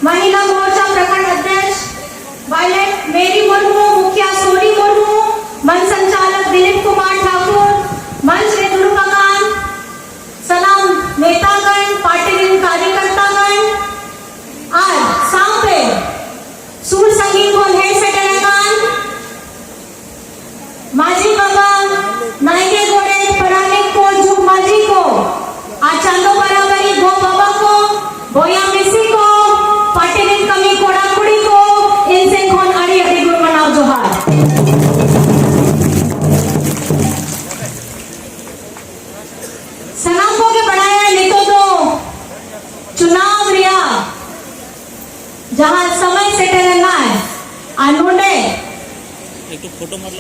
महिला मोर्चा प्रखंड अध्यक्ष वायलेट मेरी मुर्मू, मुखिया सोनी मुर्मू, मंच संचालक दिलीप कुमार ठाकुर, मंच नेतृत्वकान सलाम नेतागण, पार्टी कार्यकर्तागण, आज सांपे सूर संगीत को ढेर से डरेगान माझी बाबा नायके गोड़े परानिक को जुग माझी को आचांदो बराबरी गो बाबा को बोया मिसी को पाटिलिन कमी कोड़ा कुड़ी को इनसे कौन अड़ी अड़ी गुण मनाओ जोहार। सलाम को के बढ़ाया नहीं तो चुनाव रिया जहां समय से रहना है अनुने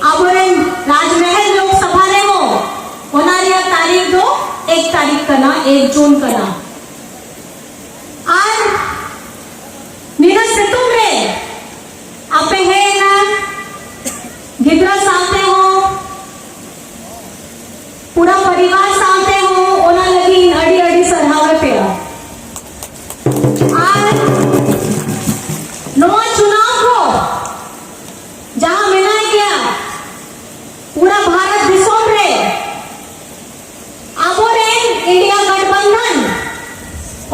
अब राजमहल लोकसभा ने हो होनारिया तारीख दो 1 तारीख करना 1 जून करना आज नीरज से तुम रे आपे है ना गिद्रा सामने हो पूरा परिवार सामने हो ओना लगी अड़ी अड़ी सरहावे पे आज नवा चुनाव को जहां मिला गया पूरा भारत विश्व रे आबोरे इंडिया गठबंधन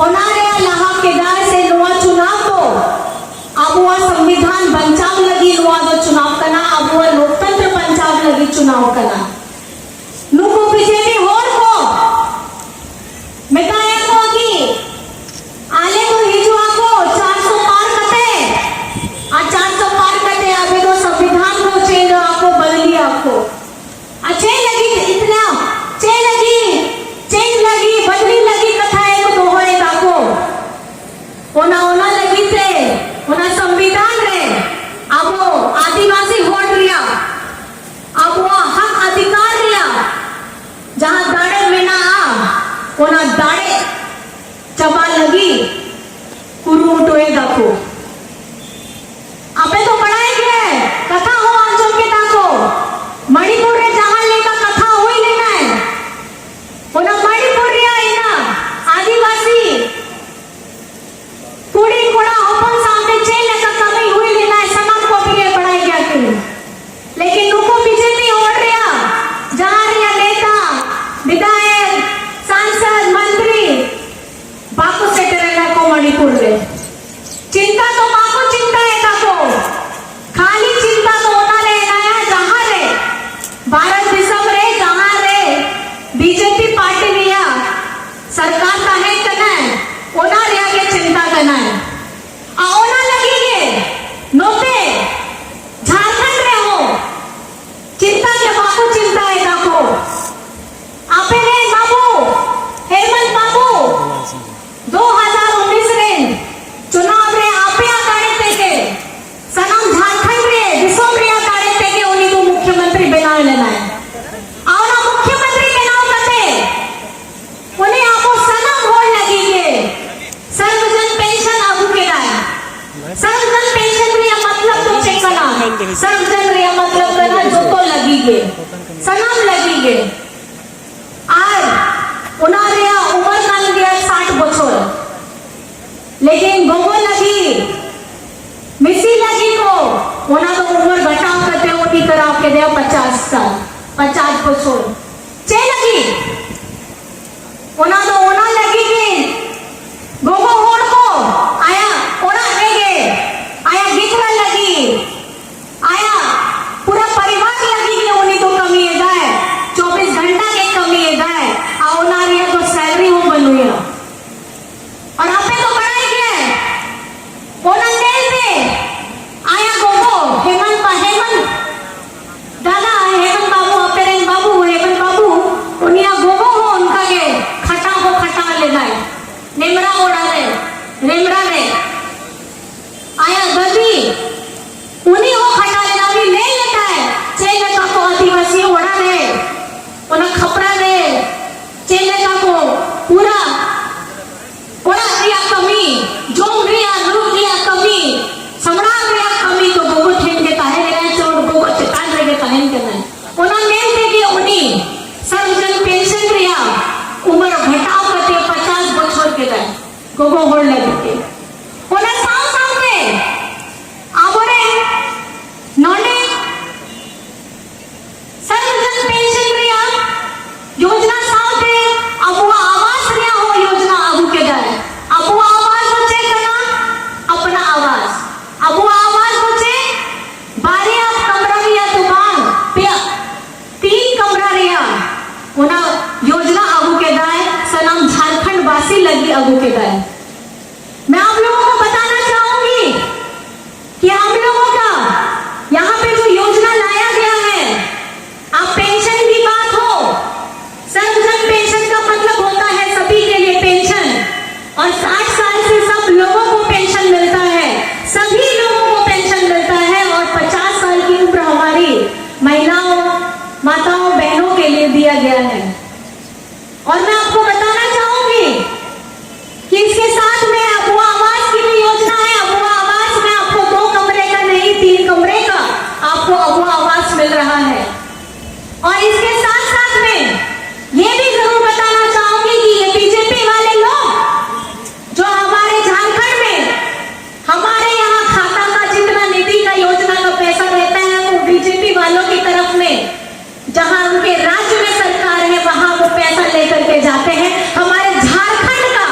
ओनारे लहा केदार से नवा चुनाव को आबुआ संविधान बचाव लगी नवा दो चुनाव करना आबुआ लोकतंत्र बचाव लगी चुनाव करना नुको बीजेपी होर को मिताया को की आले को हिजुआ को 400 पार करते आ 400 पार करते अबे तो संविधान को चेंज आपको बदली आपको अच्छे लगी इतना चेंज लगी बदली लगी कथा है तो होए ताको ओना लगी थे ओना संविधान रे अब आदिवासी वोट रिया अब वो हक अधिकार रिया जहां दाड़े में ना ओना दाड़े चबा लगी कुरुमुटोए दाको अबे तो बढ़ाए गए कथा हो अंचल के ताको मणिपुर रे जहां लेका कथा होई लेना है ओना मणिपुर रिया इना आदिवासी कुड़ी कोड़ा ओपन सामने चेले का कमी हुई लेना है सनम को भी बढ़ाए गया के लेकिन नुको बीजेपी ओढ़ रिया जहां रिया नेता विधायक सांसद मंत्री बाको से करेगा को मणिपुर रे चिंता तो बाको चिंता है ताको खाली चिंता तो होना रे नया जहां रे भारत विश्व रे जहां रे बीजेपी पार्टी रिया सरकार का है करना है ओना रिया के चिंता करना है ओना लगी है नोते झारखंड रे हो चिंता के बाको चिंता है ताको आपे रे बाबू हेमंत बाबू 2019 रे चुनाव रे आपे आकारे थे के सनम झारखंड रे विश्व रे आकारे थे के उन्हीं को मुख्यमंत्री बना लेना है और ना मुख्यमंत्री बनाओ करते उन्हें आपको सनम होड़ लगी के सर्वजन पेंशन आगू के दाए सर्वजन पेंशन रे मतलब तो चेक करना सर्वजन रे मतलब करना जो तो लगी के सनम लगी के आज उनारे उम्र काल गया 60 बछर लेकिन गोगो लगी मिसी लगी को ओना तो उम्र घटाव करते उठी तरह के दे 50 साल 50 बछर चे लगी ओना लगी कि गोगो होड़ को आया ओना हेगे आया गिखरा लगी आया पूरा परिवार लगी कि उन्हीं तो कमी है गाय 24 घंटा के कमी है गाय आओना रिया तो सैलरी हो बनूया और आपे तो बढ़ाई गए ओना नेल पे आया गोगो हेमंत दादा हेमंत बाबू अपेरेन बाबू हेमंत बाबू उनिया गोगो हो उनका के खटा लेना है नेमरा ओड़ा रे नेमरा रे आया गदी उन्हीं हो खटा लेना भी ले लेता है चेले का को आदिवासी ओड़ा रे ओना खपरा रे चेले का को पूरा ओड़ा रिया कमी जोम रिया लू रिया कमी समरा रिया कमी तो गोगो ठेन के काहे रे चोड़ गोगो चटान रे के काहे के नहीं ओना नेम थे कि उन्हीं सर्वजन पेंशन रिया उम्र घटाव करते 50 बछर के दाए गोगो होड़ लगे ओना साउंड लगी अगू के गए। मैं आप लोगों को बताना चाहूंगी कि हम लोगों का यहाँ पे जो योजना लाया गया है, आप पेंशन की बात हो, सर्वजन पेंशन का मतलब होता है सभी के लिए पेंशन, और 60 साल से सब लोगों को पेंशन मिलता है, सभी लोगों को पेंशन मिलता है, और 50 साल की उम्र हमारी महिलाओं, माताओं, बहनों के लिए दिया गया है। और मैं आपको बताना चाहूंगी कि इसके साथ में अबुआ आवास की भी योजना है। अबुआ आवास में आपको 2 कमरे का नहीं 3 कमरे का आपको अबुआ आवास मिल रहा है। और इसके साथ साथ में ये भी जरूर बताना चाहूंगी कि ये बीजेपी वाले लोग जो हमारे झारखंड में हमारे यहाँ खाता का जितना निधि का योजना का पैसा रहता है वो बीजेपी वालों की तरफ में, जहां उनके राज्य में सरकार है वहां वो पैसा लेकर के जाते हैं। हमारे झारखंड का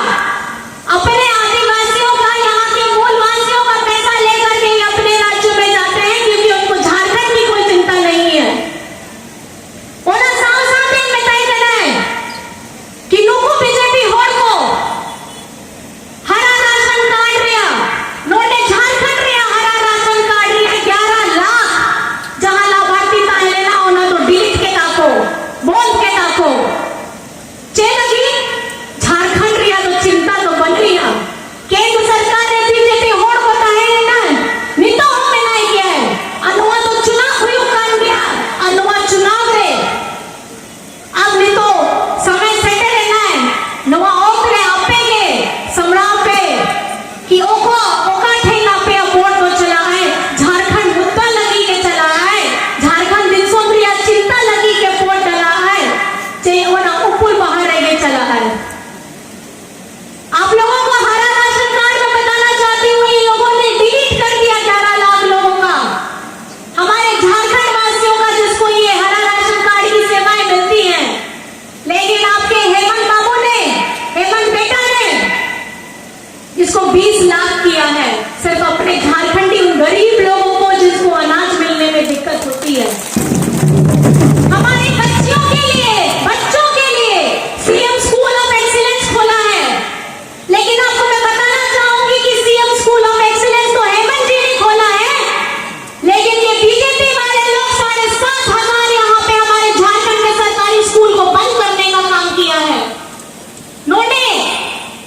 अपने आदिवासियों का, यहाँ के मूलवासियों का पैसा लेकर के अपने राज्य में जाते हैं, क्योंकि उनको झारखंड की कोई चिंता नहीं है। ओना साव साथे बताई देना है कि नुकु बीजेपी होड़ को हरा राशन कार्ड रिया नोटे झारखंड रिया हरा राशन कार्ड रिया 11 लाख जहां लाभार्थी का लेना होना तो डिलीट के ताको बोल के ताको चेलगी झारखंड रिया तो चिंता तो बन रिया। केंद्र सरकार ने बीजेपी होड़ को ताहे ना नीतो हमें नहीं किया है। अनुवा तो चुनाव हुई कान गया, अनुवा चुनाव रे अब नहीं तो समय सेटे रहना है नवा ओकरे आपे के समराव पे कि ओको ओका ठेला पे वोट को चला है, झारखंड मुद्दा लगी के चला है, झारखंड दिन सोमरिया चिंता लगी के वोट डला है, चाहे वो ना ऊपर बाहर रह के चला है। आप लोगों को हरा राशन कार्ड में बताना चाहती हूँ, ये लोगों ने डिलीट कर दिया 11 लाख लोगों का, हमारे झारखंड वासियों का, जिसको ये हरा राशन कार्ड की सेवाएं मिलती हैं। लेकिन आपके हेमंत बाबू ने, हेमंत बेटा ने इसको 20 लाख किया है, सिर्फ अपने झारखंडी उन गरीब लोगों को जिसको अनाज मिलने में दिक्कत होती है। हमारे बच्चों के लिए सीएम स्कूल ऑफ एक्सीलेंस खोला है। लेकिन आपको मैं बताना चाहूंगी कि सीएम स्कूल ऑफ एक्सीलेंस तो हेमंत जी ने खोला है, लेकिन ये बीजेपी वाले लोग 7,500 यहाँ पे हमारे झारखंड के सरकारी स्कूल को बंद करने का काम किया है। नोटे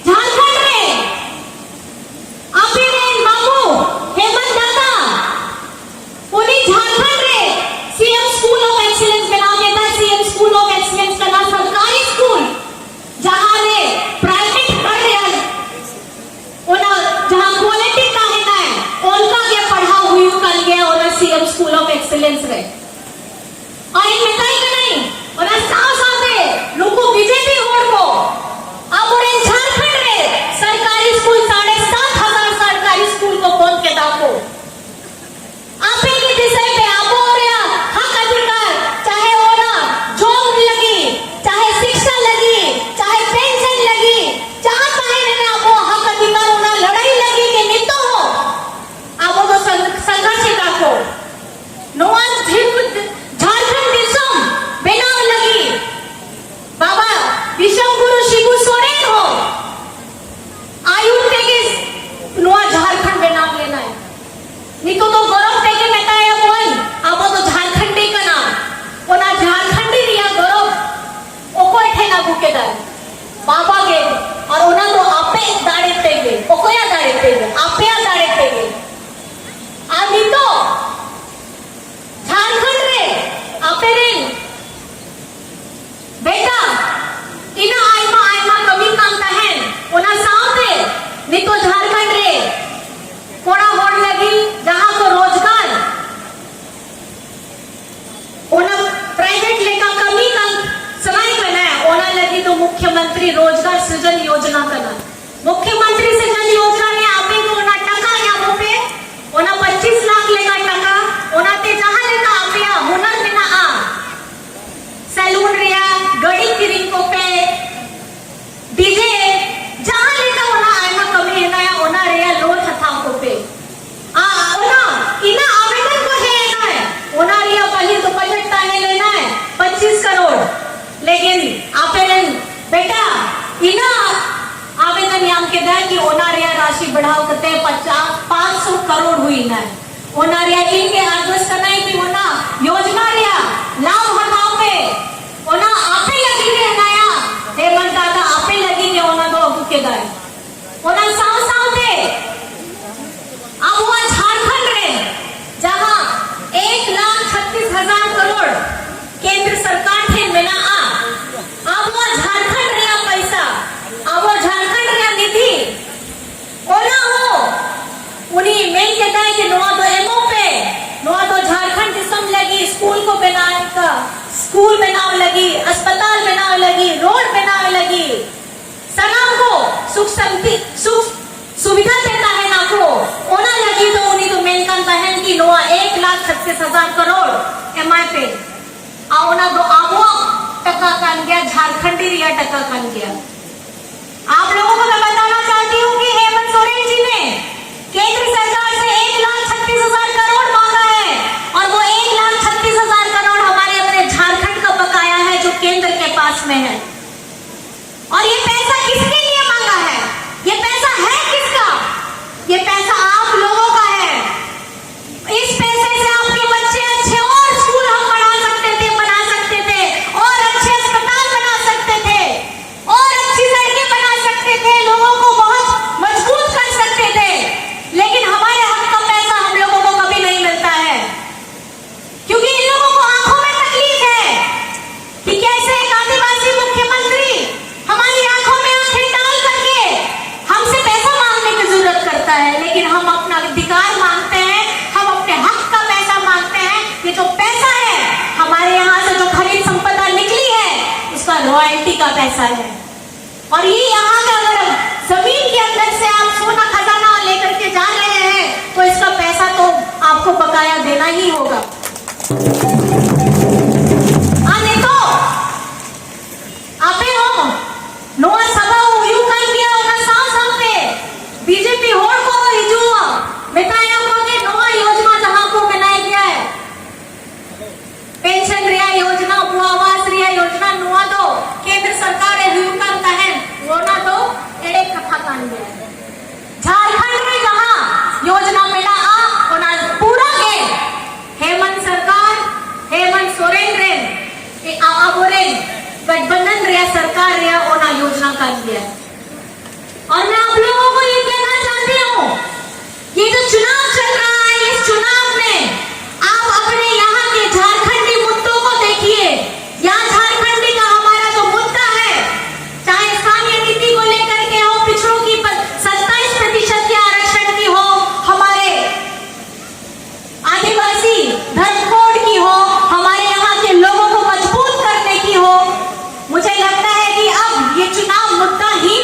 झारखंड में आपे रे बाबू हेमंत दादा उन्हीं झारखंड रे सीएम स्कूल ऑफ एक्सीलेंस बना के था। सीएम स्कूल ऑफ एक्सीलेंस का नाम सरकारी स्कूल जहां रे प्राइवेट पढ़ रहे हैं ओना जहां क्वालिटी का है ना उनका के पढ़ा हुई कल गया ओना सीएम स्कूल ऑफ एक्सीलेंस रे। और इन बताई का नहीं और साफ साफ है लोगों बीजेपी वोट को अब और झारखंड रे सरकारी स्कूल 7,500 सरकारी स्कूल को बंद के दाको आपे की विषय पे आप और हक अधिकार चाहे वो ना जॉब लगी, चाहे शिक्षा लगी, चाहे पेंशन लगी, जहां चाहे ना आपको हक अधिकार होना लड़ाई लगी के नहीं तो हो आपको तो संघर्ष दाको नोआन झारखंड दिसम बेनाम लगी बाबा विश्व गुरु शिबू सोरेन हो आयुष के नोआ झारखंड बेनाम लेना है नहीं तो गौरव टेके मेटा है कौन आप तो झारखंडी का नाम ओना झारखंडी रिया गौरव ओको ठेला बुकेदार बाबा के और ओना तो आपे दाड़े तेगे ओकोया दाड़े तेगे आपे दाड़े तेगे आ नहीं तो झारखंड रे आपे रे बेटा इना आयमा कमी काम तहन ओना साथ है नहीं तो झारखंड रे कोड़ा होड़ लगी जहां को रोजगार ओना प्राइवेट लेका कमी का समय बनाया ओना लगी तो मुख्यमंत्री रोजगार सृजन योजना करना मुख्यमंत्री सृजन योजना ने आपे को ओना टका या पे ओना 25 लाख लेगा टका ओना ते जहां लेका आपे हुनर में ना आ सैलून रिया गड़ी किरिंग को पे डीजे जहां लेका ओना आयमा कमी है ना ओना रिया लोट था को पे ओना इना आवेदन को है ना ओना रिया पहले तो बजट ताने लेना है 25 करोड़ लेकिन आपे बेटा इना स्कूल में नाव लगी, अस्पताल में नाव लगी, रोड में नाव लगी, सलाम को सुख सुविधा देता है ना को ओना लगी तो उन्हीं तो मेनकान तहन की नोआ 1,36,000 करोड़ एमआई पे आओना दो आवो टका कान गया, झारखंडी रिया टका कान गया। आप लोगों को मैं बताना चाहती हूँ कि हेमंत सोरेन जी ने केंद्र सरकार से 1,36,000 करोड़ मांगा है और वो 1,36,000 करोड़ हमारे अपने झारखंड का बकाया है जो केंद्र के पास में है। और ये पैसा किसके लिए मांगा है? ये पैसा है किसका? ये पैसा आप लोगों का है। इस पैसे से आपके बच्चे अच्छे और स्कूल हम बना सकते थे और अच्छे अस्पताल बना सकते थे और अच्छी सड़कें बना सकते थे, लोगों को बहुत मजबूत कर सकते थे। लेकिन हमारे हक का पैसा हम लोगों को कभी नहीं मिलता है क्योंकि इन लोगों को आंखों में तकलीफ है कि कैसे एक आदिवासी मुख्यमंत्री हमारी आंखों में आंखें डाल करके हमसे पैसा मांगने की जरूरत करता है। लेकिन हम अपना अधिकार मांगते हैं, हम अपने हक का पैसा मांगते हैं। ये जो पैसा है हमारे यहाँ से जो खनिज संपदा निकली है उसका रॉयल्टी का पैसा है। और ये यहाँ का अगर जमीन के अंदर से आप सोना खजाना लेकर के जा रहे हैं तो इसका पैसा तो आपको बकाया देना ही होगा। आने तो आपे हो नोआ सभा यू कर दिया उनका सांस पे बीजेपी होड़ को हिजुआ बताया को के नोआ योजना जहां को बनाया गया है पेंशन रिया योजना, बुआ आवास रिया योजना नोआ तो केंद्र सरकार है यू करता है वो ना तो एड़े कथा कान गया है। झारखंड में जहां योजना मिला आ ओना पूरा के हेमंत सरकार, हेमंत सोरेन रे आबोरेन गठबंधन रिया सरकार रिया ओना योजना कर दिया। और मैं आप लोगों को ये कहना चाहती हूँ, ये जो चुनाव चल रहा है इस चुनाव में आप अपने यहाँ के झारखंडी मुद्दों को देखिए। यहाँ झारखंडी का हमारा जो मुद्दा है चाहे स्थानीय नीति को लेकर के हो, पिछड़ों की 27% के आरक्षण की हो, हमारे आदिवासी धर्म कोड की हो, हमारे यहाँ के लोगों को मजबूत करने की हो, मुझे लगता है कि अब ये चुनाव मुद्दा ही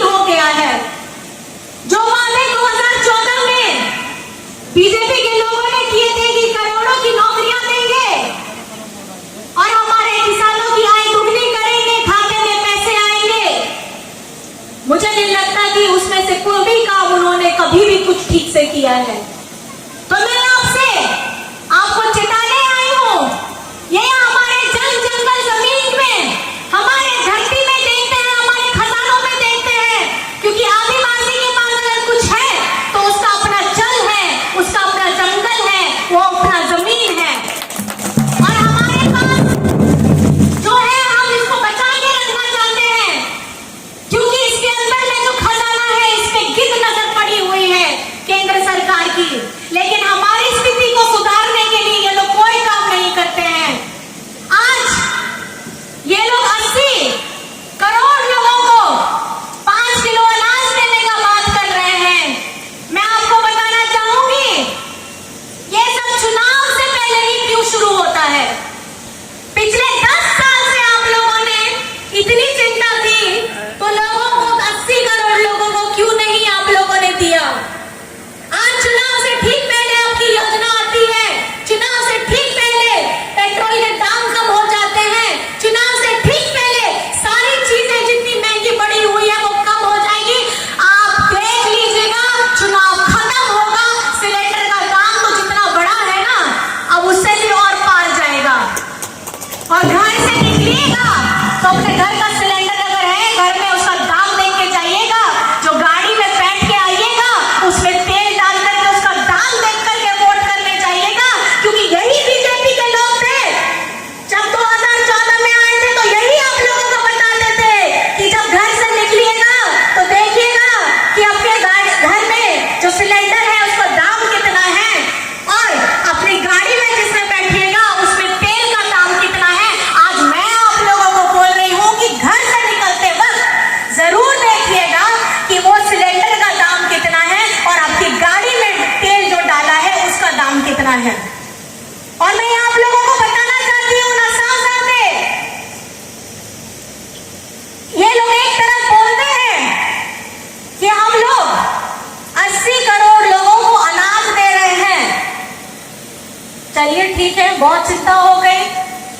चिंता हो गई।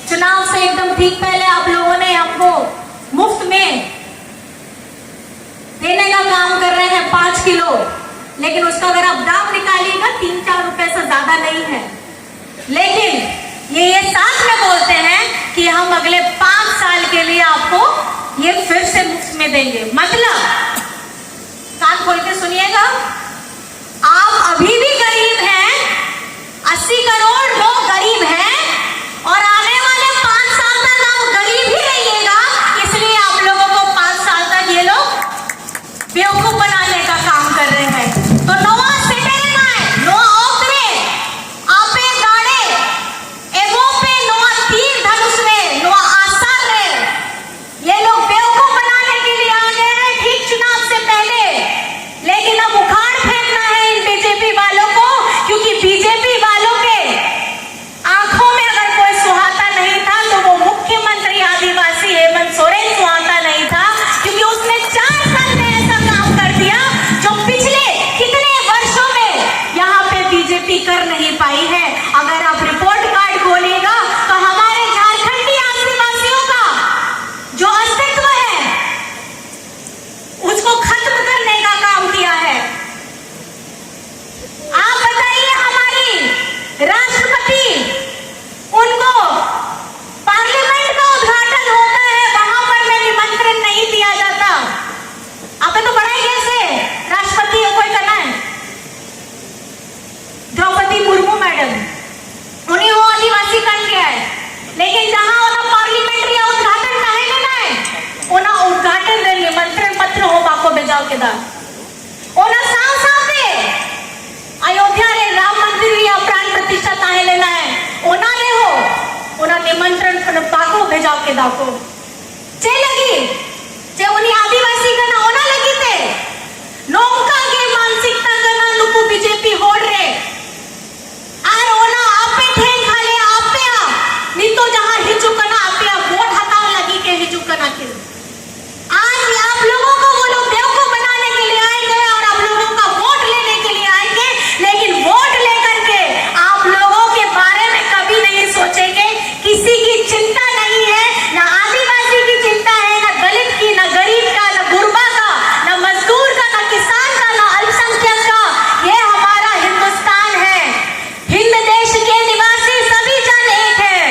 चुनाव से एकदम ठीक पहले आप लोगों ने हमको मुफ्त में देने का काम कर रहे हैं 5 किलो, लेकिन उसका अगर आप दाम निकालिएगा 3-4 रुपए से ज्यादा नहीं है। लेकिन ये साथ में बोलते हैं कि हम अगले 5 साल के लिए आपको ये फिर से मुफ्त में देंगे। मतलब कान खोल के सुनिएगा, आप अभी भी गरीब हैं, 80 करोड़ लोग गरीब हैं और आने वाले 5 साल तक आप गरीब ही रहिएगा। इसलिए आप लोगों को 5 साल तक ये लोग बेवकूफ बनाने का काम कर रहे हैं। तो नोआ सेटेरे नाय, नोआ ओकरे, आपे गाड़े, एवो पे नोआ तीर धनुष रे, नोआ आसार रे। ये लोग बेवकूफ बनाने के लिए आ गए हैं ठीक चुनाव से पहले, लेकिन अब उखाड़ फेंकना है इन बीजेपी वालों को, क्योंकि बीजेपी वालों के आंखों में अगर कोई सुहाता नहीं था तो वो मुख्यमंत्री आदिवासी हेमंत सोरेन सुहाता नहीं था, क्योंकि उसने 4 साल में ऐसा काम कर दिया जो पिछले कितने वर्षों में यहाँ पे बीजेपी कर नहीं पाई है। अगर आप रिपोर्ट कार्ड खोलिएगा तो हमारे झारखंडी आदिवासियों का जो अस्तित्व है उसको खत्म करने का काम किया है। आप बताइए, हमारी राष्ट्रपति, उनको पार्लियामेंट का उद्घाटन होता है, वहां पर में निमंत्रण नहीं दिया जाता। आपने तो बड़ा ही कैसे राष्ट्रपति को कोई करना है, द्रौपदी मुर्मू मैडम, उन्हीं वो आदिवासी कन के है, लेकिन जहां उन्हें पार्लियामेंट्री उद्घाटन नहीं लेना है, उन्हें उद्घाटन रे निमंत्रण पत्र हो बाको भेजाओ के दा, उन्हें साफ साफ दे अयोध्या रे राम मंदिर या प्राण प्रतिष्ठा ताहे लेना है, उन्हें ले हो, उन्हें निमंत्रण बाको भेजाओ के दाको चे लगी, चे उन्हीं आदिवासी का ना होना लगी थे, नौका के मानसिकता का ना नुकु बीजेपी होड़ रे, आर ओना आपे थे खाले आपे आ, नहीं तो जहां हिचुकना आपे आ वोट हटाओ लगी के हिचुकना के। आज आप लोगों को वो लोग बेवकूफ बनाने के लिए आएंगे और आप लोगों का वोट लेने के लिए आएंगे, लेकिन वोट लेकर के आप लोगों के बारे में कभी नहीं सोचेंगे। किसी की चिंता नहीं है, ना आदिवासी की चिंता है, ना दलित की, ना गरीब का, ना गुरबा का, ना मजदूर का, ना किसान का, ना अल्पसंख्यक का। ये हमारा हिंदुस्तान है। हिंद देश के निवासी सभी जन एक है,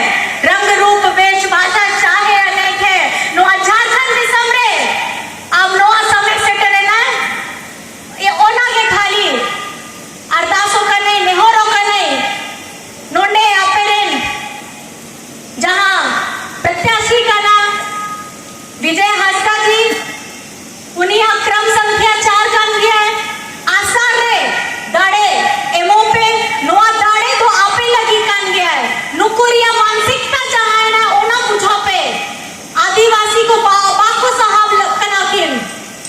रंग रूप वेश भाषा चाहे अनेक है। नोआ झारखंड दिसम रे अब नोआ समय से टरेना ये ओना के खाली अरदासों का नहीं, निहोरों का नहीं, नोंडे अपेरेन जहां प्रत्याशी का नाम विजय हास्का जी, उन्हीं क्रम संख्या 4 कान गया है। आसार रे दाड़े एमो पे नोआ दाड़े तो आपे लगी कान गया है। नुकुरिया मानसिकता चाहे ना ओना बुझो पे आदिवासी को बाको साहब कनाकिन,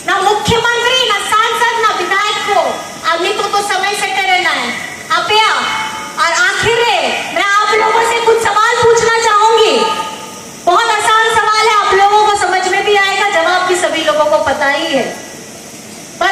ना मुख्यमंत्री, ना सांसद, ना विधायक को अभी तो समय से करना है आपे। और आखिर मैं आप लोगों से कुछ सवाल पूछना चाहूंगी, बहुत आसान सवाल है, आप लोगों को समझ में भी आएगा, जवाब भी सभी लोगों को पता ही है, पर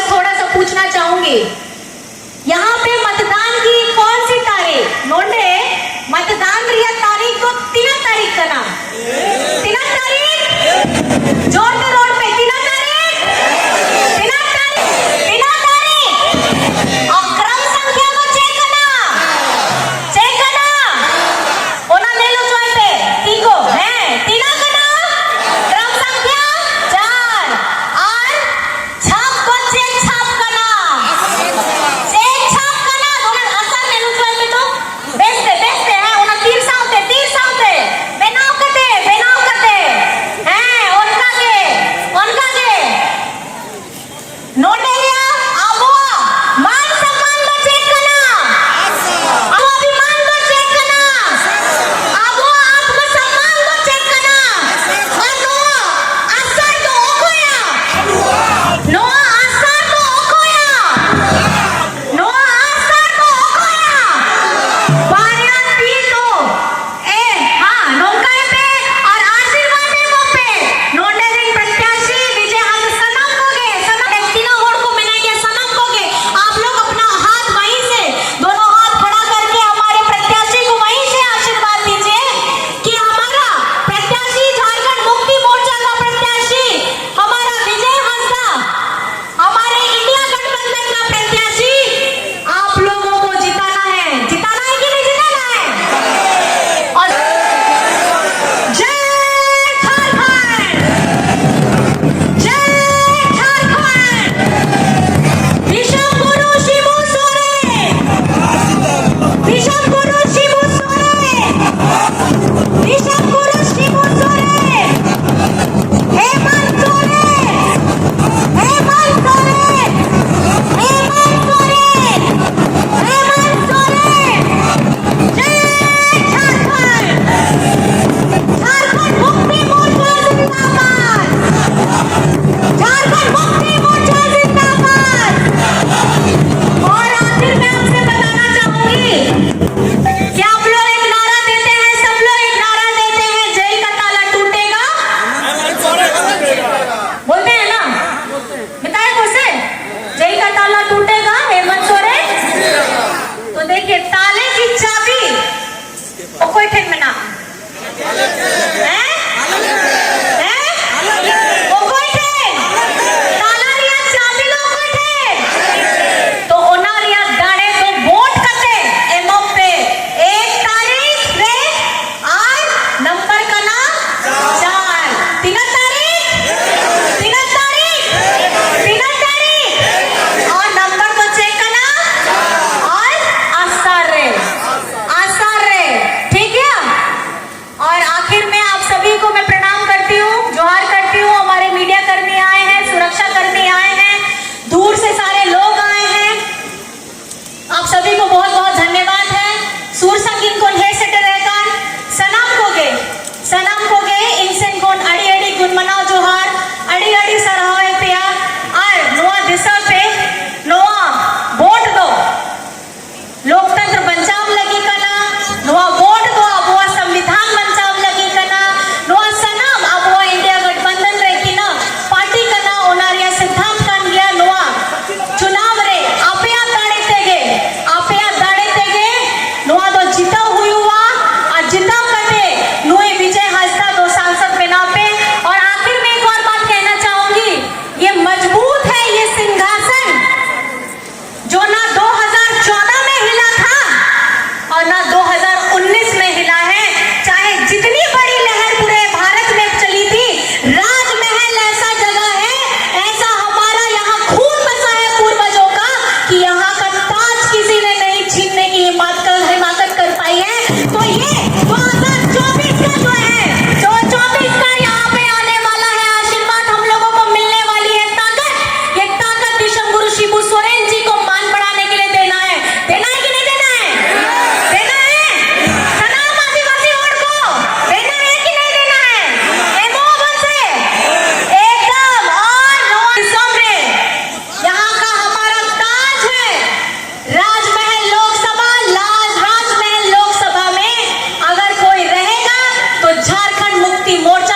Party, more